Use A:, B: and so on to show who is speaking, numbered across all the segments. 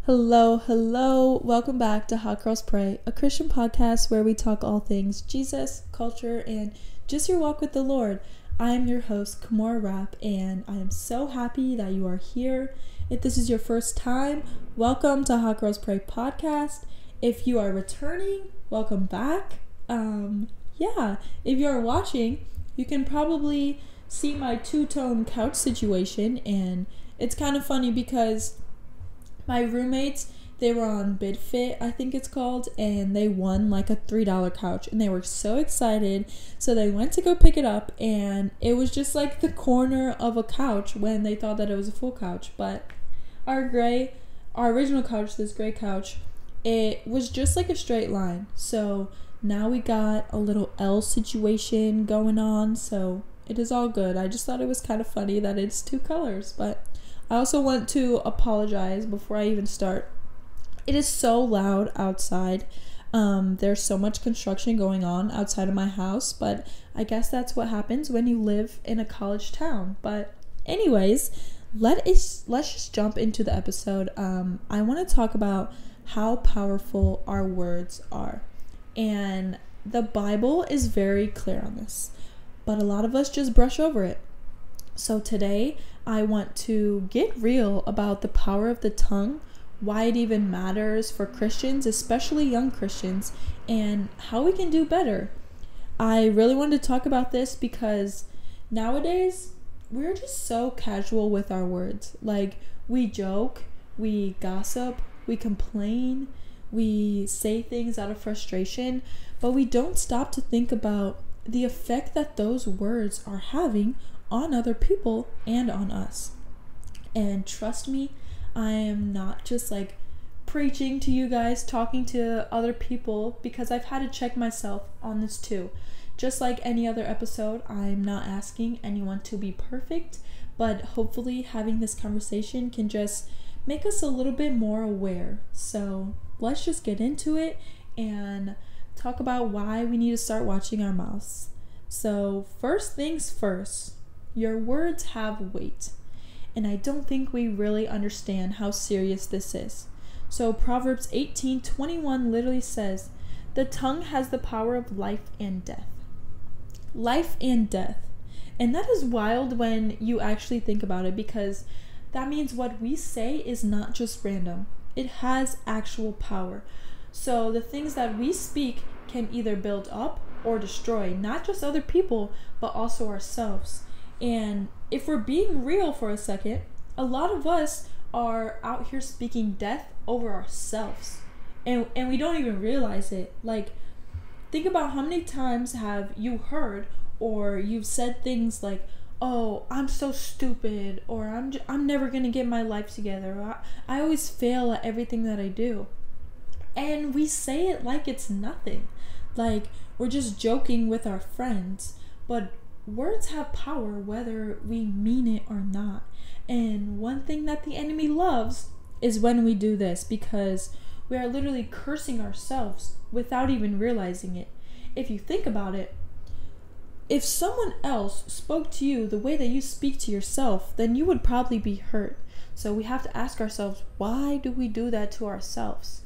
A: Hello, hello. Welcome back to Hot Girls Pray, a Christian podcast where we talk all things Jesus, culture, and just your walk with the Lord. I am your host, Kamora Rapp, and I am so happy that you are here. If this is your first time, welcome to Hot Girls Pray podcast. If you are returning, welcome back. If you are watching, you can probably see my two-tone couch situation, and it's kind of funny because my roommates, they were on BidFit, I think it's called, and they won like a $3 couch, and they were so excited. So they went to go pick it up, and it was just like the corner of a couch when they thought that it was a full couch. But our original couch, this gray couch, it was just like a straight line. So now we got a little L situation going on, so it is all good. I just thought it was kind of funny that it's two colors, but I also want to apologize before I even start. It is so loud outside. There's so much construction going on outside of my house, but I guess that's what happens when you live in a college town. But anyways, let's just jump into the episode. I want to talk about how powerful our words are. And the Bible is very clear on this, but a lot of us just brush over it. So today, I want to get real about the power of the tongue, why it even matters for Christians, especially young Christians, and how we can do better. I really wanted to talk about this because nowadays, we're just so casual with our words. Like, we joke, we gossip, we complain, we say things out of frustration, but we don't stop to think about the effect that those words are having on other people and on us. And trust me, I am not just like preaching to you guys, talking to other people, because I've had to check myself on this too. Just like any other episode, I'm not asking anyone to be perfect, but hopefully having this conversation can just make us a little bit more aware. So let's just get into it and talk about why we need to start watching our mouths. So first things first, your words have weight, and I don't think we really understand how serious this is. So Proverbs 18:21 literally says, "The tongue has the power of life and death." Life and death. And that is wild when you actually think about it, because that means what we say is not just random. It has actual power. So the things that we speak can either build up or destroy, not just other people, but also ourselves. And if we're being real for a second, a lot of us are out here speaking death over ourselves. And we don't even realize it. Like, think about how many times have you heard or you've said things like, "Oh, I'm so stupid," or I'm never going to get my life together, or I always fail at everything that I do. And we say it like it's nothing. Like, we're just joking with our friends. But words have power whether we mean it or not. And one thing that the enemy loves is when we do this, because we are literally cursing ourselves without even realizing it. If you think about it, if someone else spoke to you the way that you speak to yourself, then you would probably be hurt. So we have to ask ourselves, why do we do that to ourselves?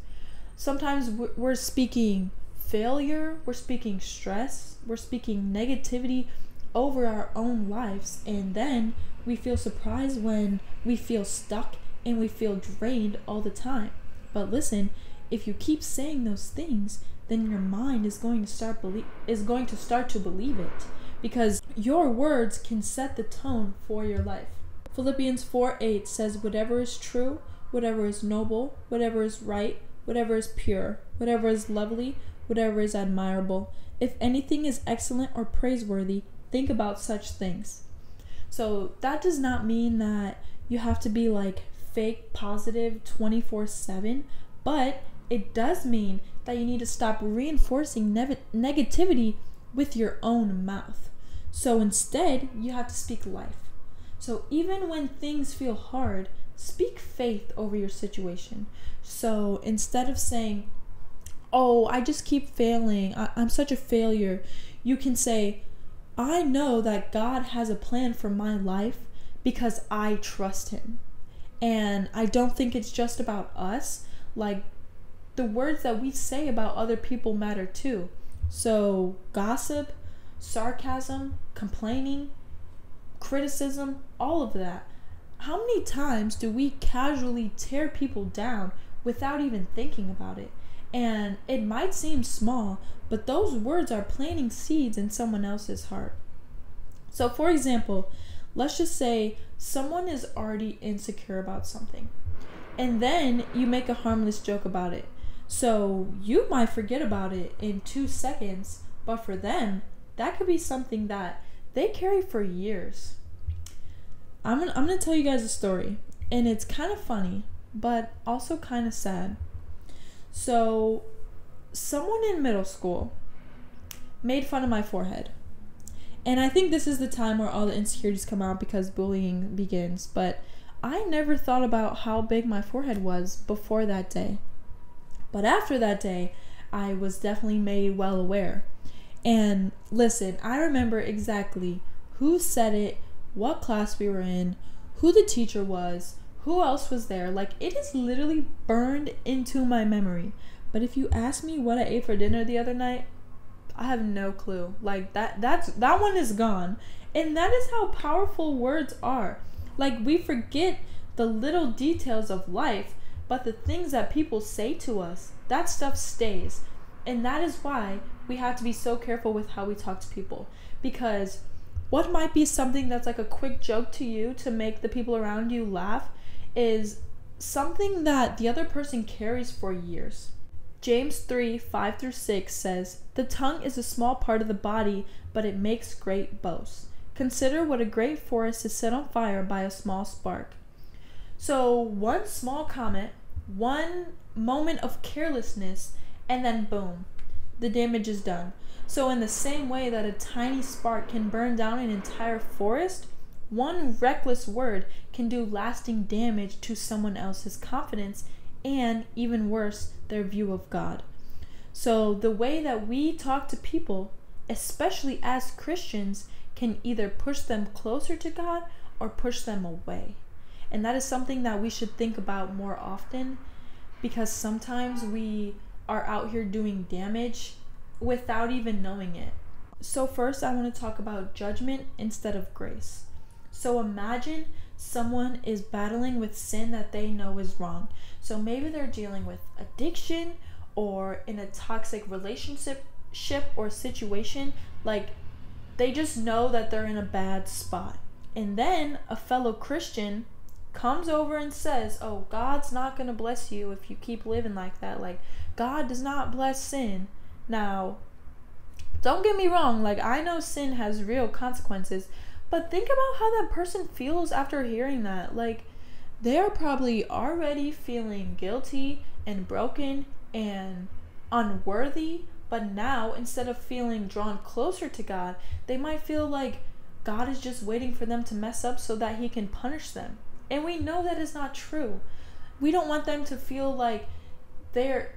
A: Sometimes we're speaking failure, we're speaking stress, we're speaking negativity over our own lives, and then we feel surprised when we feel stuck and we feel drained all the time. But listen, if you keep saying those things, then your mind is going to start to believe it, because your words can set the tone for your life. Philippians 4:8 says, "Whatever is true, whatever is noble, whatever is right, whatever is pure, whatever is lovely, whatever is admirable, if anything is excellent or praiseworthy, think about such things." So that does not mean that you have to be like fake positive 24/7, but it does mean that you need to stop reinforcing negativity with your own mouth. So instead, you have to speak life. So even when things feel hard, speak faith over your situation. So instead of saying, "Oh, I just keep failing, I'm such a failure," you can say, "I know that God has a plan for my life because I trust Him." And I don't think it's just about us. Like, the words that we say about other people matter too. So gossip, sarcasm, complaining, criticism, all of that. How many times do we casually tear people down without even thinking about it? And it might seem small, but those words are planting seeds in someone else's heart. So for example, let's just say someone is already insecure about something, and then you make a harmless joke about it. So you might forget about it in 2 seconds, but for them, that could be something that they carry for years. I'm gonna tell you guys a story, and it's kind of funny, but also kind of sad. So, someone in middle school made fun of my forehead. And I think this is the time where all the insecurities come out because bullying begins. But I never thought about how big my forehead was before that day. But after that day, I was definitely made well aware. And listen, I remember exactly who said it, what class we were in, who the teacher was, who else was there. Like, it is literally burned into my memory. But if you ask me what I ate for dinner the other night, I have no clue. Like, that one is gone. And that is how powerful words are. Like, we forget the little details of life, but the things that people say to us, that stuff stays. And that is why we have to be so careful with how we talk to people. Because what might be something that's like a quick joke to you to make the people around you laugh is something that the other person carries for years. James 3:5-6 says, "The tongue is a small part of the body, but it makes great boasts. Consider what a great forest is set on fire by a small spark." So one small comment, one moment of carelessness, and then boom, the damage is done. So in the same way that a tiny spark can burn down an entire forest, one reckless word can do lasting damage to someone else's confidence and, even worse, their view of God. So the way that we talk to people, especially as Christians, can either push them closer to God or push them away. And that is something that we should think about more often, because sometimes we are out here doing damage without even knowing it. So first, I want to talk about judgment instead of grace. So imagine someone is battling with sin that they know is wrong. So maybe they're dealing with addiction or in a toxic relationship or situation. Like, they just know that they're in a bad spot. And then a fellow Christian comes over and says, "Oh, God's not going to bless you if you keep living like that. Like, God does not bless sin." Now, don't get me wrong. Like, I know sin has real consequences, but think about how that person feels after hearing that. Like, they are probably already feeling guilty and broken and unworthy, but now, instead of feeling drawn closer to God, they might feel like God is just waiting for them to mess up so that he can punish them. And we know that is not true. We don't want them to feel like they are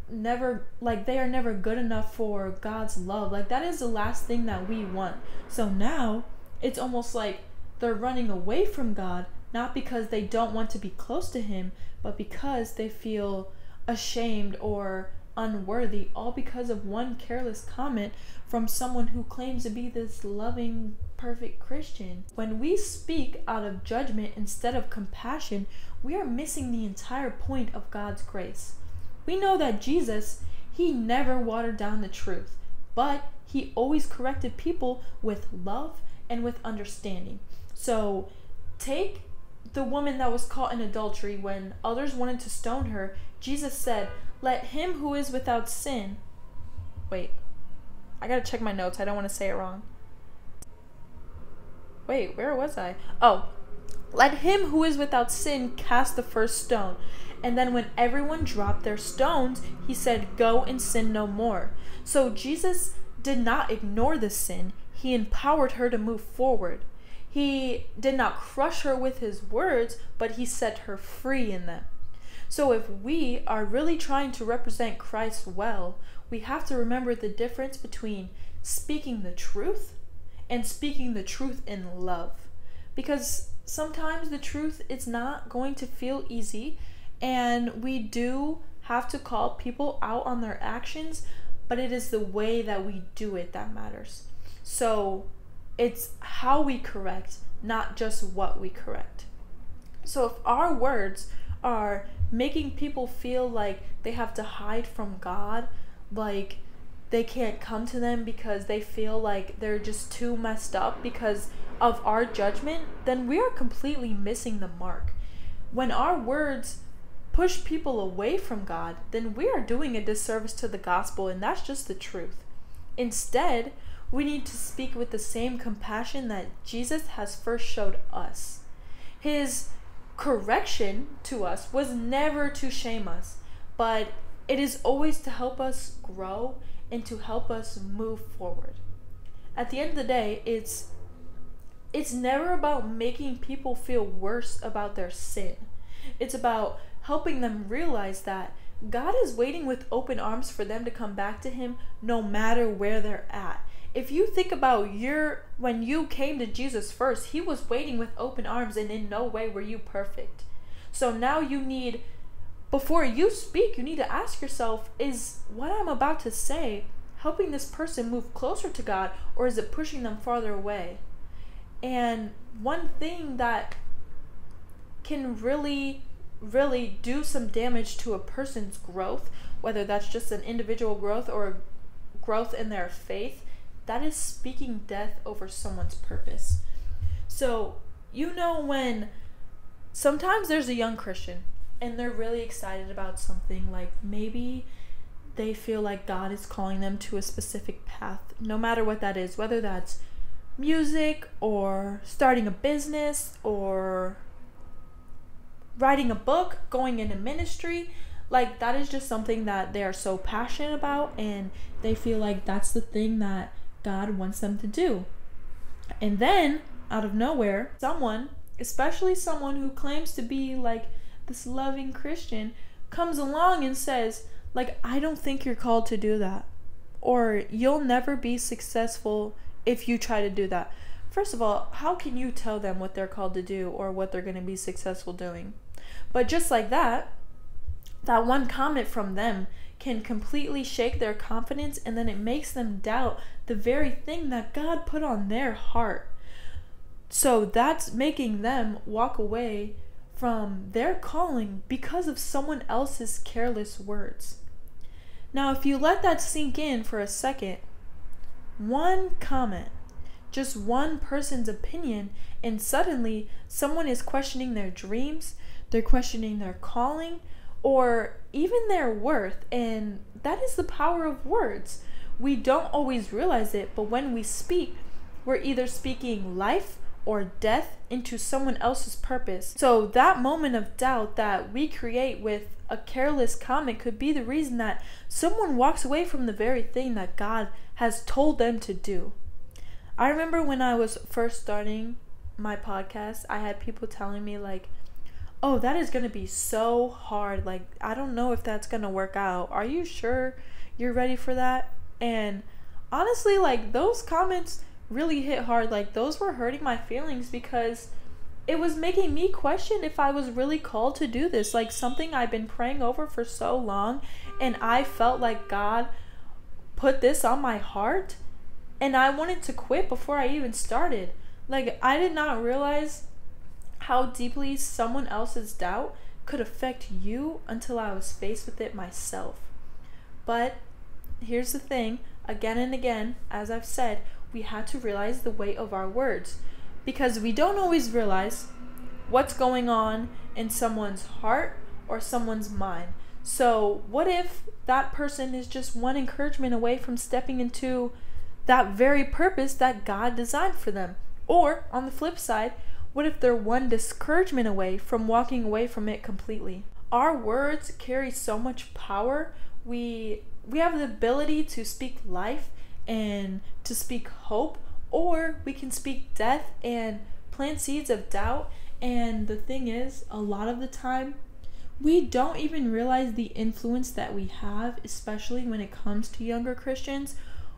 A: never good enough for God's love. Like, that is the last thing that we want. So now it's almost like they're running away from God, not because they don't want to be close to him, but because they feel ashamed or unworthy, all because of one careless comment from someone who claims to be this loving, perfect Christian. When we speak out of judgment instead of compassion, we are missing the entire point of God's grace. We know that Jesus, he never watered down the truth, but he always corrected people with love and with understanding. So take the woman that was caught in adultery. When others wanted to stone her, Jesus said, "Let him who is without sin..." Wait, I gotta check my notes. I don't want to say it wrong. Wait, where was I? Oh, "Let him who is without sin cast the first stone." And then when everyone dropped their stones, he said, "Go and sin no more." So Jesus did not ignore the sin. He empowered her to move forward. He did not crush her with his words, but he set her free in them. So if we are really trying to represent Christ well, we have to remember the difference between speaking the truth and speaking the truth in love. Because sometimes the truth is not going to feel easy, and we do have to call people out on their actions, but it is the way that we do it that matters. So it's how we correct, not just what we correct. So if our words are making people feel like they have to hide from God, like they can't come to them because they feel like they're just too messed up because of our judgment, then we are completely missing the mark. When our words push people away from God, then we are doing a disservice to the gospel, and that's just the truth. Instead, we need to speak with the same compassion that Jesus has first showed us. His correction to us was never to shame us, but it is always to help us grow and to help us move forward. At the end of the day, it's never about making people feel worse about their sin. It's about helping them realize that God is waiting with open arms for them to come back to Him no matter where they're at. If you think about when you came to Jesus first, He was waiting with open arms, and in no way were you perfect. So now before you speak, you need to ask yourself, is what I'm about to say helping this person move closer to God, or is it pushing them farther away? And one thing that can really do some damage to a person's growth, whether that's just an individual growth or growth in their faith, that is speaking death over someone's purpose. So, when sometimes there's a young Christian and they're really excited about something, like maybe they feel like God is calling them to a specific path, no matter what that is, whether that's music or starting a business or writing a book, going into ministry. Like, that is just something that they are so passionate about, and they feel like that's the thing that God wants them to do. And then, out of nowhere, someone, especially someone who claims to be like this loving Christian, comes along and says, like, I don't think you're called to do that, or you'll never be successful if you try to do that. First of all, how can you tell them what they're called to do or what they're going to be successful doing? But just like that one comment from them can completely shake their confidence, and then it makes them doubt the very thing that God put on their heart. So that's making them walk away from their calling because of someone else's careless words. Now, if you let that sink in for a second, one comment, just one person's opinion, and suddenly someone is questioning their dreams, they're questioning their calling, or even their worth. And that is the power of words. We don't always realize it, but when we speak, we're either speaking life or death into someone else's purpose. So that moment of doubt that we create with a careless comment could be the reason that someone walks away from the very thing that God has told them to do. I remember when I was first starting my podcast, I had people telling me like, oh, that is going to be so hard. Like, I don't know if that's going to work out. Are you sure you're ready for that? And honestly, like, those comments really hit hard. Like, those were hurting my feelings because it was making me question if I was really called to do this. Like, something I've been praying over for so long, and I felt like God put this on my heart, and I wanted to quit before I even started. Like, I did not realize how deeply someone else's doubt could affect you until I was faced with it myself. But here's the thing, again and again, as I've said, we had to realize the weight of our words, because we don't always realize what's going on in someone's heart or someone's mind. So what if that person is just one encouragement away from stepping into that very purpose that God designed for them? Or on the flip side, what if they're one discouragement away from walking away from it completely? Our words carry so much power. We have the ability to speak life and to speak hope, or we can speak death and plant seeds of doubt. And the thing is, a lot of the time, we don't even realize the influence that we have, especially when it comes to younger Christians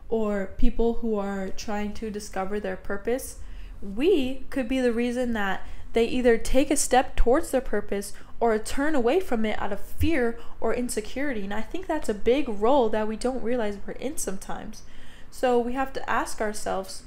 A: or people who are trying to discover their purpose. We could be the reason that they either take a step towards their purpose or turn away from it out of fear or insecurity. And I think that's a big role that we don't realize we're in sometimes. So we have to ask ourselves,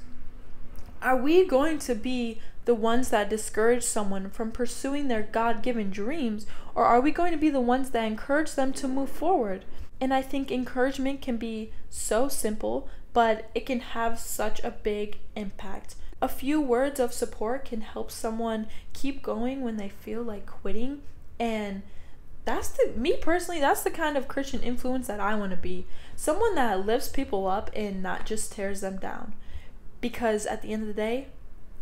A: are we going to be the ones that discourage someone from pursuing their God-given dreams, or are we going to be the ones that encourage them to move forward? And I think encouragement can be so simple, but it can have such a big impact. A few words of support can help someone keep going when they feel like quitting. And me personally, that's the kind of Christian influence that I want to be. Someone that lifts people up and not just tears them down. Because at the end of the day,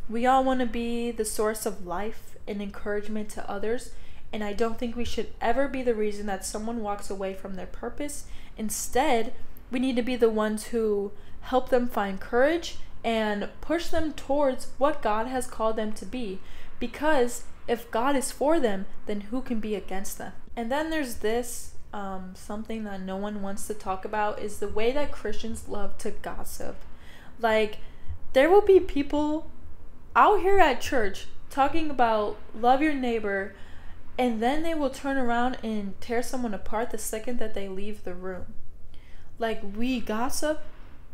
A: we all want to be the source of life and encouragement to others. And I don't think we should ever be the reason that someone walks away from their purpose. Instead, we need to be the ones who help them find courage and push them towards what God has called them to be. Because if God is for them, then who can be against them? And then there's this, something that no one wants to talk about, is the way that Christians love to gossip. Like, there will be people out here at church talking about love your neighbor, and then they will turn around and tear someone apart the second that they leave the room. Like, we gossip,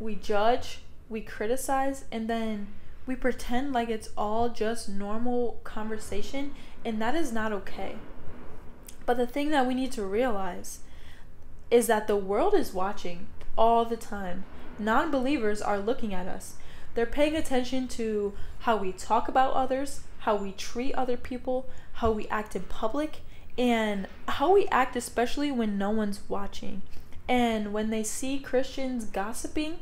A: we judge, we criticize, and then we pretend like it's all just normal conversation, and that is not okay. But the thing that we need to realize is that the world is watching all the time. Non-believers are looking at us. They're paying attention to how we talk about others, how we treat other people, how we act in public, and how we act especially when no one's watching. And when they see Christians gossiping,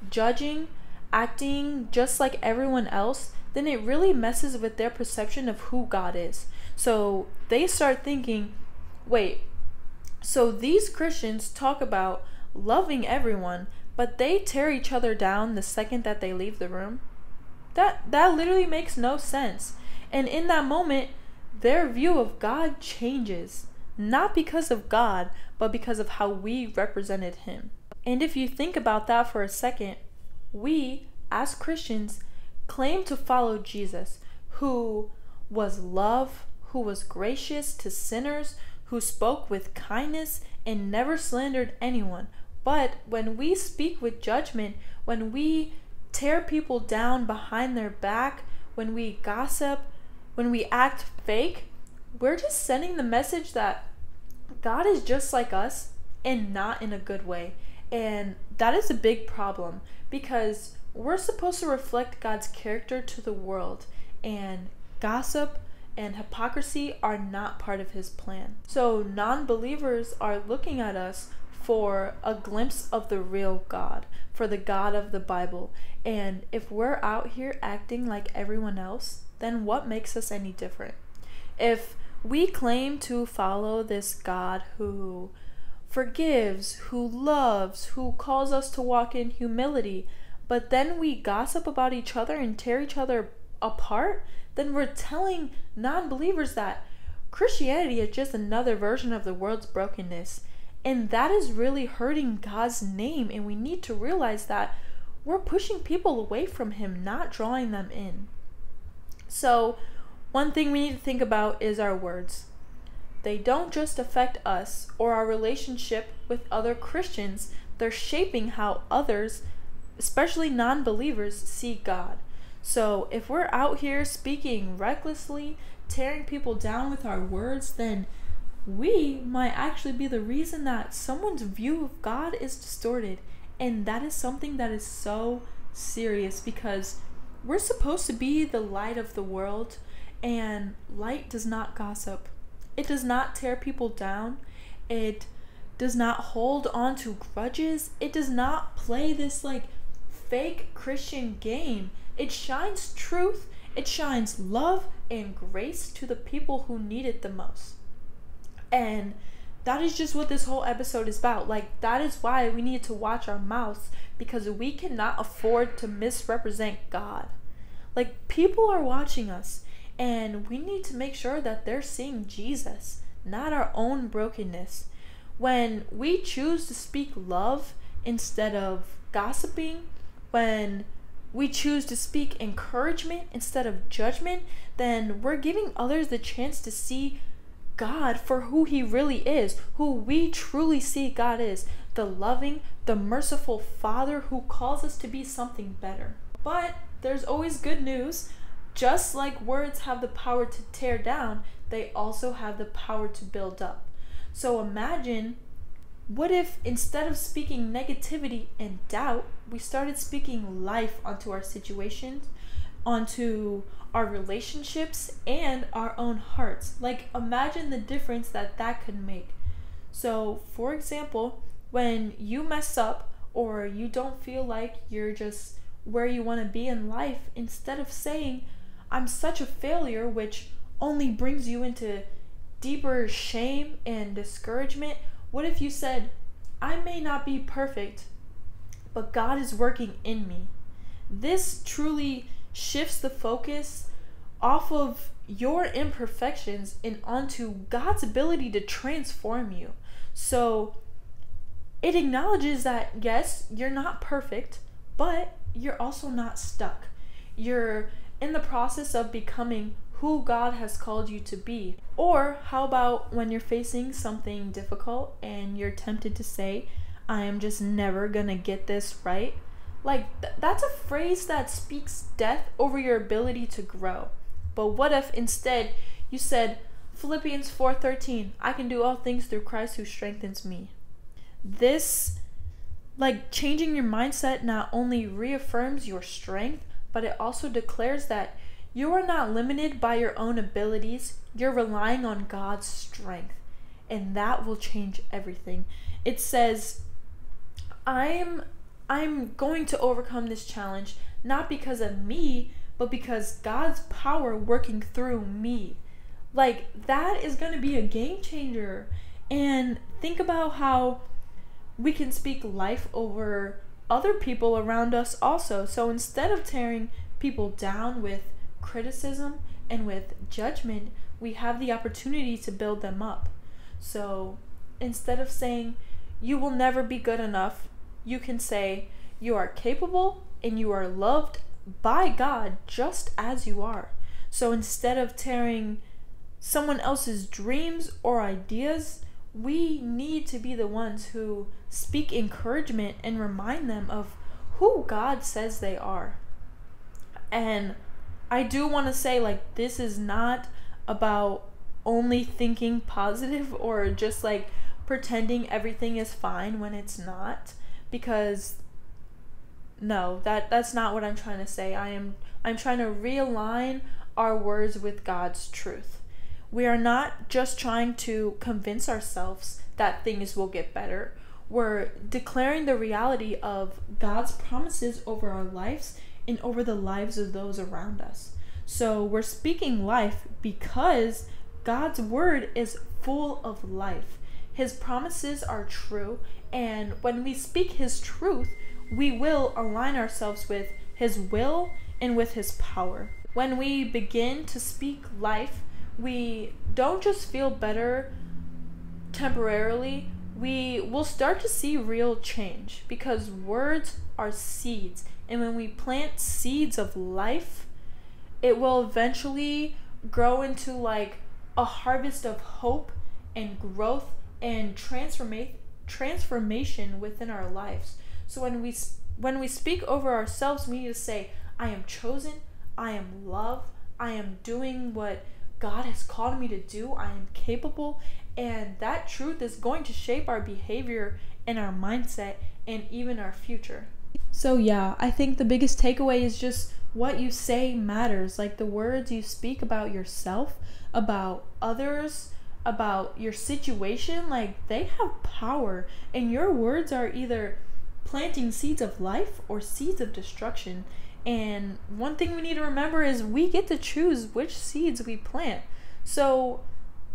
A: judging, acting just like everyone else, then it really messes with their perception of who God is. So they start thinking, wait, so these Christians talk about loving everyone, but they tear each other down the second that they leave the room? That literally makes no sense. And in that moment, their view of God changes. Not because of God, but because of how we represented him. And if you think about that for a second, we, as Christians, claim to follow Jesus, who was love, who was gracious to sinners, who spoke with kindness and never slandered anyone. But when we speak with judgment, when we tear people down behind their back, when we gossip, when we act fake, we're just sending the message that God is just like us and not in a good way. And that is a big problem, because we're supposed to reflect God's character to the world, and gossip and hypocrisy are not part of his plan. So non-believers are looking at us for a glimpse of the real God, for the God of the Bible. And if we're out here acting like everyone else, then what makes us any different? If we claim to follow this God who forgives, who loves, who calls us to walk in humility, but then we gossip about each other and tear each other apart, then we're telling non-believers that Christianity is just another version of the world's brokenness. And that is really hurting God's name, and we need to realize that we're pushing people away from him, not drawing them in. So one thing we need to think about is our words. They don't just affect us or our relationship with other Christians, they're shaping how others, especially non-believers, see God. So if we're out here speaking recklessly, tearing people down with our words, then we might actually be the reason that someone's view of God is distorted. And that is something that is so serious, because we're supposed to be the light of the world, and light does not gossip. It does not tear people down. It does not hold on to grudges. It does not play this like fake Christian game. It shines truth. It shines love and grace to the people who need it the most. And that is just what this whole episode is about. Like, that is why we need to watch our mouths, because we cannot afford to misrepresent God. Like, people are watching us, and we need to make sure that they're seeing Jesus, not our own brokenness. When we choose to speak love instead of gossiping, when we choose to speak encouragement instead of judgment, then we're giving others the chance to see God for who he really is, who we truly see God is, the loving, the merciful Father who calls us to be something better. But there's always good news. Just like words have the power to tear down, they also have the power to build up. So imagine, what if instead of speaking negativity and doubt, we started speaking life onto our situations, onto our relationships, and our own hearts? Like, imagine the difference that that could make. So, for example, when you mess up or you don't feel like you're just where you want to be in life, instead of saying, I'm such a failure, which only brings you into deeper shame and discouragement, what if you said, I may not be perfect, but God is working in me? This truly shifts the focus off of your imperfections and onto God's ability to transform you. So it acknowledges that, yes, you're not perfect, but you're also not stuck. You're in the process of becoming who God has called you to be. Or how about when you're facing something difficult and you're tempted to say, I am just never gonna get this right? Like, that's a phrase that speaks death over your ability to grow. But what if instead you said, Philippians 4:13, I can do all things through Christ who strengthens me? This, like, changing your mindset not only reaffirms your strength, but it also declares that you are not limited by your own abilities. You're relying on God's strength, and that will change everything. It says, I'm going to overcome this challenge, not because of me, but because God's power working through me. Like, that is going to be a game changer. And think about how we can speak life over other people around us also. So instead of tearing people down with criticism and with judgment, we have the opportunity to build them up. So instead of saying, you will never be good enough, you can say, you are capable and you are loved by God just as you are. So instead of tearing someone else's dreams or ideas, we need to be the ones who speak encouragement and remind them of who God says they are. And I do want to say, like, this is not about only thinking positive or just like pretending everything is fine when it's not, because no, that's not what I'm trying to say. I'm trying to realign our words with God's truth. We are not just trying to convince ourselves that things will get better. We're declaring the reality of God's promises over our lives and over the lives of those around us. So we're speaking life because God's word is full of life. His promises are true, and when we speak his truth, we will align ourselves with his will and with his power. When we begin to speak life, we don't just feel better temporarily, we will start to see real change, because words are seeds, and when we plant seeds of life, it will eventually grow into like a harvest of hope and growth and transformation within our lives. So when we speak over ourselves, we need to say, I am chosen, I am loved, I am doing what God has called me to do, I am capable, and that truth is going to shape our behavior and our mindset and even our future. So yeah, I think the biggest takeaway is just what you say matters. Like, the words you speak about yourself, about others, about your situation, like, they have power, and your words are either planting seeds of life or seeds of destruction. And one thing we need to remember is we get to choose which seeds we plant. So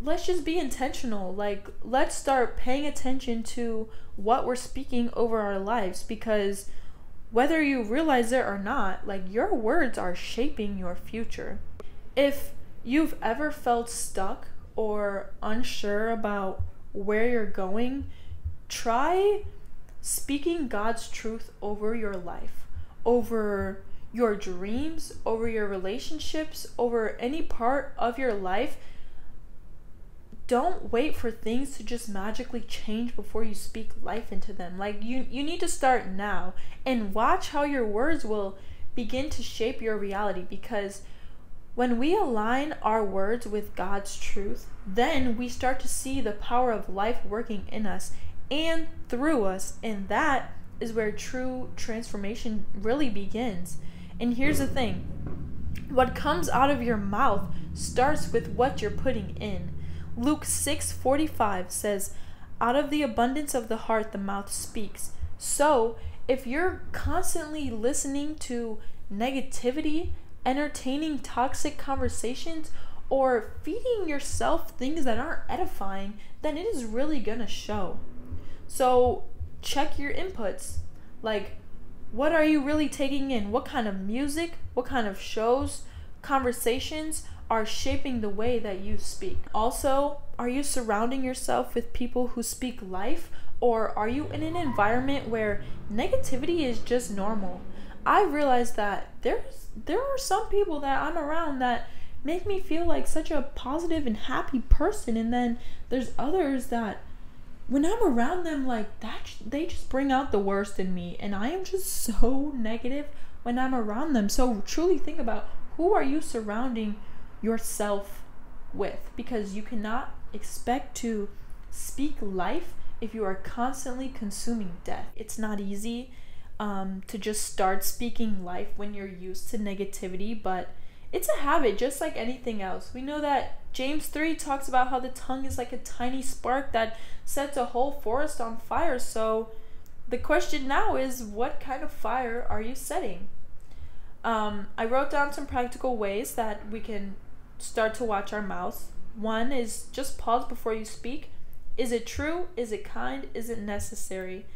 A: let's just be intentional. Like, let's start paying attention to what we're speaking over our lives, because whether you realize it or not, like, your words are shaping your future. If you've ever felt stuck or unsure about where you're going, try speaking God's truth over your life, over your dreams, over your relationships, over any part of your life, don't wait for things to just magically change before you speak life into them. Like you need to start now and watch how your words will begin to shape your reality, because when we align our words with God's truth, then we start to see the power of life working in us and through us, and that is where true transformation really begins. And here's the thing, what comes out of your mouth starts with what you're putting in. Luke 6:45 says, out of the abundance of the heart the mouth speaks. So if you're constantly listening to negativity, entertaining toxic conversations, or feeding yourself things that aren't edifying, then it is really gonna show. So check your inputs. Like, what are you really taking in? What kind of music, what kind of shows, conversations are shaping the way that you speak? Also, are you surrounding yourself with people who speak life, or are you in an environment where negativity is just normal? I realized that there are some people that I'm around that make me feel like such a positive and happy person, and then there's others that when I'm around them, like that, they just bring out the worst in me, and I am just so negative when I'm around them. So truly think about, who are you surrounding yourself with? Because you cannot expect to speak life if you are constantly consuming death. It's not easy to just start speaking life when you're used to negativity, but it's a habit just like anything else. We know that James 3 talks about how the tongue is like a tiny spark that sets a whole forest on fire. So the question now is, what kind of fire are you setting? I wrote down some practical ways that we can start to watch our mouths. One is just pause before you speak. Is it true? Is it kind? Is it necessary?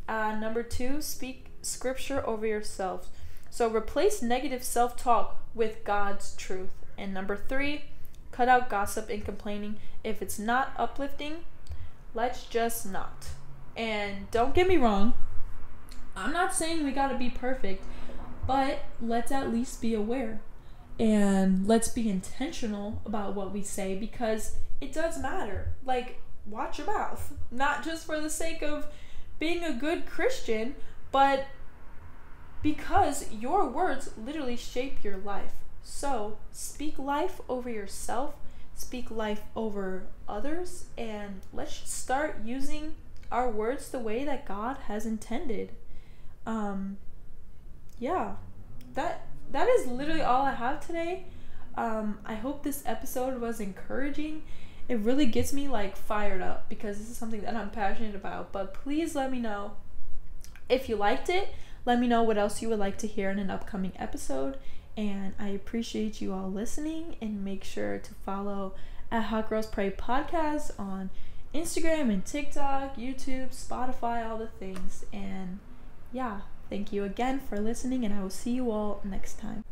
A: Number 2, speak scripture over yourself. So replace negative self-talk with God's truth. And number 3, cut out gossip and complaining. If it's not uplifting, let's just not. And don't get me wrong, I'm not saying we gotta be perfect, but let's at least be aware. And let's be intentional about what we say, because it does matter. Like, watch your mouth. Not just for the sake of being a good Christian, but because your words literally shape your life. So speak life over yourself, speak life over others, and let's just start using our words the way that God has intended. Yeah, that is literally all I have today. I hope this episode was encouraging. It really gets me like fired up, because this is something that I'm passionate about. But please let me know if you liked it. Let me know what else you would like to hear in an upcoming episode. And I appreciate you all listening, and make sure to follow at Hot Girls Pray Podcast on Instagram and TikTok, YouTube, Spotify, all the things. And yeah, thank you again for listening, and I will see you all next time.